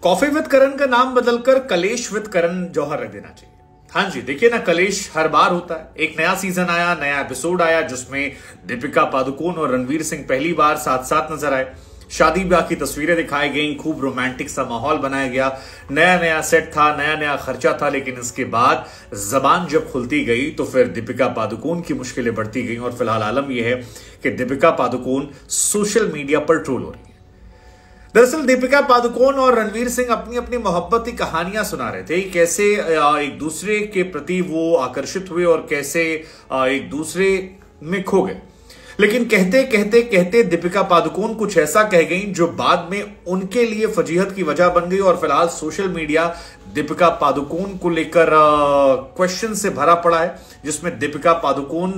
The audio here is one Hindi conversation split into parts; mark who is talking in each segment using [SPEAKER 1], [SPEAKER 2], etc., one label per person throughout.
[SPEAKER 1] कॉफी विद करण का नाम बदलकर कलेश विद करण जौहर रख देना चाहिए। हाँ जी, देखिए ना, कलेश हर बार होता है। एक नया सीजन आया, नया एपिसोड आया जिसमें दीपिका पादुकोण और रणवीर सिंह पहली बार साथ साथ नजर आए। शादी ब्याह की तस्वीरें दिखाई गई, खूब रोमांटिक सा माहौल बनाया गया, नया नया सेट था, नया नया खर्चा था। लेकिन इसके बाद जबान जब खुलती गई तो फिर दीपिका पादुकोण की मुश्किलें बढ़ती गई और फिलहाल आलम यह है कि दीपिका पादुकोण सोशल मीडिया पर ट्रोल हो रही है। दरअसल दीपिका पादुकोण और रणवीर सिंह अपनी अपनी मोहब्बत की कहानियां सुना रहे थे, कैसे एक दूसरे के प्रति वो आकर्षित हुए और कैसे एक दूसरे में खो गए। लेकिन कहते कहते कहते दीपिका पादुकोण कुछ ऐसा कह गई जो बाद में उनके लिए फजीहत की वजह बन गई और फिलहाल सोशल मीडिया दीपिका पादुकोण को लेकर क्वेश्चन से भरा पड़ा है, जिसमें दीपिका पादुकोण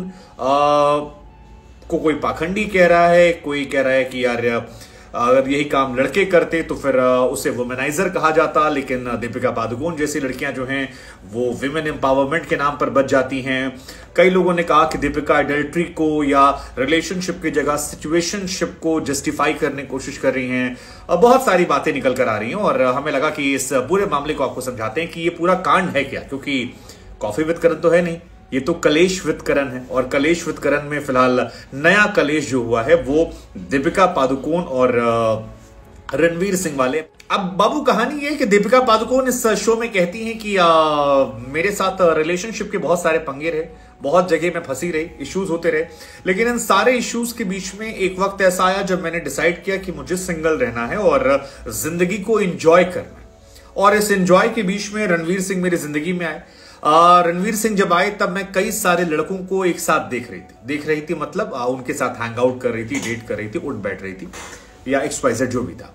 [SPEAKER 1] को कोई पाखंडी कह रहा है, कोई कह रहा है कि यार अगर यही काम लड़के करते तो फिर उसे वुमेनाइजर कहा जाता। लेकिन दीपिका पादुकोण जैसी लड़कियां जो हैं वो विमेन एम्पावरमेंट के नाम पर बच जाती हैं। कई लोगों ने कहा कि दीपिका एडल्ट्री को या रिलेशनशिप की जगह सिचुएशनशिप को जस्टिफाई करने की कोशिश कर रही हैं। बहुत सारी बातें निकल कर आ रही हैं और हमें लगा कि इस पूरे मामले को आपको समझाते हैं कि ये पूरा कांड है क्या, क्योंकि कॉफी विद करण तो है नहीं, ये तो कलेश विद करण है। और कलेश विद करण में फिलहाल नया कलेश जो हुआ है वो दीपिका पादुकोण और रणवीर सिंह वाले। अब बाबू कहानी ये कि दीपिका पादुकोण इस शो में कहती हैं कि मेरे साथ रिलेशनशिप के बहुत सारे पंगे रहे, बहुत जगह में फंसी रही, इश्यूज होते रहे, लेकिन इन सारे इश्यूज के बीच में एक वक्त ऐसा आया जब मैंने डिसाइड किया कि मुझे सिंगल रहना है और जिंदगी को एंजॉय करना है। और इस एंजॉय के बीच में रणवीर सिंह मेरी जिंदगी में आए। रणवीर सिंह जब आए तब मैं कई सारे लड़कों को एक साथ देख रही थी मतलब उनके साथ हैंग आउट कर रही थी, डेट कर रही थी, उठ बैठ रही थी या XYZ जो भी था।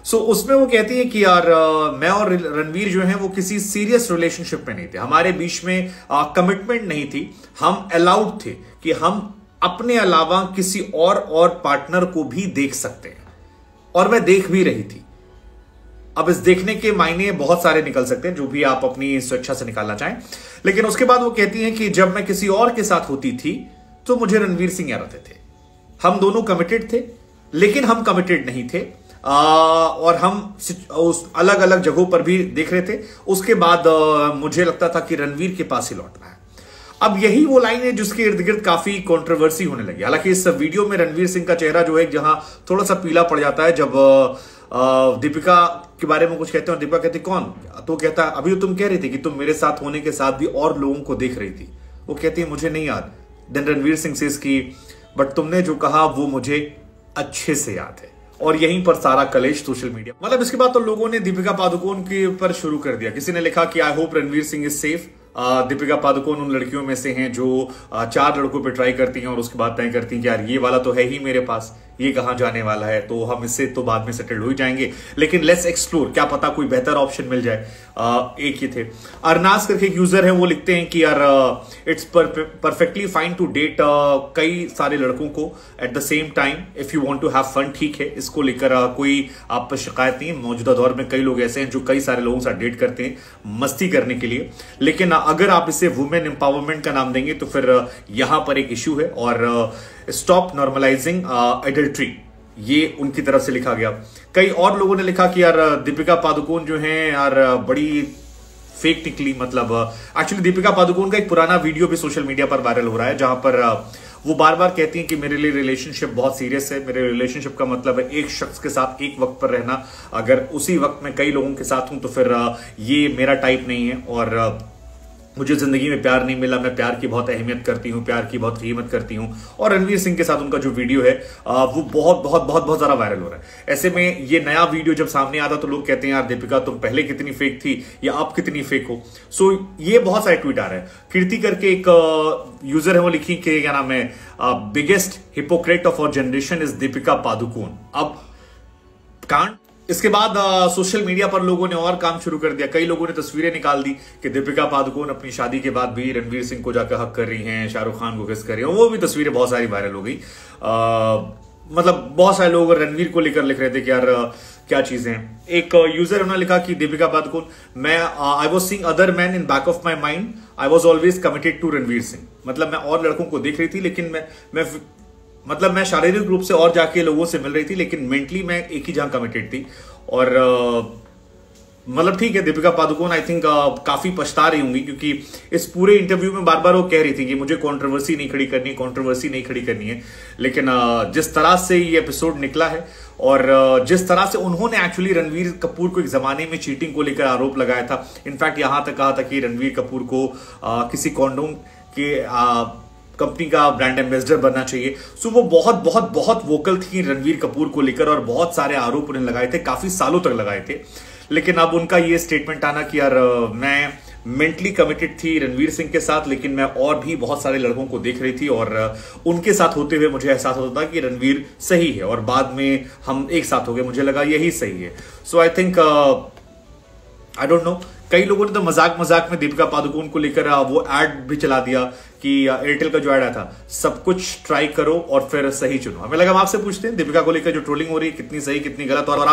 [SPEAKER 1] सो उसमें वो कहती है कि यार मैं और रणवीर जो हैं वो किसी सीरियस रिलेशनशिप में नहीं थे, हमारे बीच में कमिटमेंट नहीं थी, हम अलाउड थे कि हम अपने अलावा किसी और पार्टनर को भी देख सकते हैं और मैं देख भी रही थी। अब इस देखने के मायने बहुत सारे निकल सकते हैं, जो भी आप अपनी स्वेच्छा से निकालना चाहें। लेकिन उसके बाद वो कहती हैं कि जब मैं किसी और के साथ होती थी तो मुझे रणवीर सिंह याद आते थे। हम दोनों कमिटेड थे लेकिन हम कमिटेड नहीं थे और हम उस अलग अलग जगहों पर भी देख रहे थे। उसके बाद मुझे लगता था कि रणवीर के पास ही लौटना है। अब यही वो लाइन है जिसके इर्द गिर्द काफी कंट्रोवर्सी होने लगी। हालांकि इस वीडियो में रणवीर सिंह का चेहरा जो है जहां थोड़ा सा पीला पड़ जाता है जब दीपिका के बारे में कुछ कहते हैं और दीपिका कहती कौन, तो कहता अभी तो तुम कह रही थी कि तुम मेरे साथ होने के साथ भी और लोगों को देख रही थी। वो कहती है मुझे नहीं याद। देन रणवीर सिंह सेज की बट तुमने जो कहा वो मुझे अच्छे से याद है। और यहीं पर सारा कलेश सोशल मीडिया, मतलब इसके बाद तो लोगों ने दीपिका पादुकोण के ऊपर शुरू कर दिया। किसी ने लिखा कि I hope Ranveer Singh is safe. Deepika Padukone उन लड़कियों में से हैं जो 4 लड़कों पे ट्राई करती हैं और उसके बाद तय करती हैं कि यार ये वाला तो है ही मेरे पास, ये कहां जाने वाला है, तो हम इससे तो बाद में सेटल हो ही जाएंगे, लेकिन लेट्स एक्सप्लोर, क्या पता कोई बेहतर ऑप्शन मिल जाए। एक ही थे। अरनाज करके एक यूजर है, वो लिखते हैं कि यार it's perfectly fine to date कई सारे लड़कों को at the same time if you want to have fun. ठीक है, इसको लेकर कोई आप पर शिकायत नहीं। मौजूदा दौर में कई लोग ऐसे हैं जो कई सारे लोगों के साथ डेट करते हैं मस्ती करने के लिए, लेकिन अगर आप इसे वुमेन एम्पावरमेंट का नाम देंगे तो फिर यहां पर एक इश्यू है। और स्टॉप नॉर्मलाइजिंग एडल्ट्री, ये उनकी तरफ से लिखा गया। कई और लोगों ने लिखा कि यार दीपिका पादुकोण जो है यार बड़ी फेक निकली। मतलब एक्चुअली दीपिका पादुकोण का एक पुराना वीडियो भी सोशल मीडिया पर वायरल हो रहा है जहां पर वो बार बार कहती हैं कि मेरे लिए रिलेशनशिप बहुत सीरियस है। मेरे रिलेशनशिप का मतलब है एक शख्स के साथ एक वक्त पर रहना। अगर उसी वक्त में कई लोगों के साथ हूं तो फिर ये मेरा टाइप नहीं है और मुझे जिंदगी में प्यार नहीं मिला। मैं प्यार की बहुत अहमियत करती हूं, प्यार की बहुत कीमत करती हूं। और रणवीर सिंह के साथ उनका जो वीडियो है वो बहुत बहुत बहुत बहुत ज्यादा वायरल हो रहा है। ऐसे में ये नया वीडियो जब सामने आता तो लोग कहते हैं यार दीपिका तुम पहले कितनी फेक थी या अब कितनी फेक हो। सो ये बहुत सारे ट्वीट आ रहे हैं। कीर्ति करके एक यूजर है, वो लिखी कि क्या नाम है, biggest hypocrite of our generation is Deepika Padukone. अब कांड इसके बाद सोशल मीडिया पर लोगों ने और काम शुरू कर दिया। कई लोगों ने तस्वीरें निकाल दी कि दीपिका पादुकोण अपनी शादी के बाद भी रणवीर सिंह को जाकर हक कर रही हैं, शाहरुख खान को किस कर रही हैं। वो भी तस्वीरें बहुत सारी वायरल हो गई। मतलब बहुत सारे लोग रणवीर को लेकर लिख रहे थे कि यार क्या चीजें हैं। एक यूजर उन्होंने लिखा कि दीपिका पादुकोण, मैं I was seeing other man in back of my mind, I was always committed to Ranveer Singh. मतलब मैं और लड़कों को देख रही थी लेकिन मैं शारीरिक रूप से और जाके लोगों से मिल रही थी लेकिन मेंटली मैं एक ही जहां कमिटेड थी। और मतलब ठीक है, दीपिका पादुकोण आई थिंक काफी पछता रही होंगी, क्योंकि इस पूरे इंटरव्यू में बार बार वो कह रही थी कि मुझे कंट्रोवर्सी नहीं खड़ी करनी है। लेकिन जिस तरह से ये एपिसोड निकला है और जिस तरह से उन्होंने एक्चुअली रणवीर कपूर को एक जमाने में चीटिंग को लेकर आरोप लगाया था, इनफैक्ट यहां तक कहा था कि रणवीर कपूर को किसी कॉन्डोम के कंपनी का ब्रांड एम्बेसडर बनना चाहिए। सो वो बहुत वोकल थी रणवीर कपूर को लेकर और बहुत सारे आरोप उन्हें लगाए थे, काफी सालों तक लगाए थे। लेकिन अब उनका ये स्टेटमेंट आना कि यार मैं मेंटली कमिटेड थी रणवीर सिंह के साथ, लेकिन मैं और भी बहुत सारे लड़कों को देख रही थी और उनके साथ होते हुए मुझे एहसास होता था कि रणवीर सही है, और बाद में हम एक साथ हो गए, मुझे लगा यही सही है। So I think I don't know, कई लोगों ने तो मजाक में दीपिका पादुकोण को लेकर वो एड भी चला दिया कि एयरटेल का जो एड आया था, सब कुछ ट्राई करो और फिर सही चुनो। हमें लगा हम आपसे पूछते हैं दीपिका को लेकर जो ट्रोलिंग हो रही है कितनी सही कितनी गलत, और आप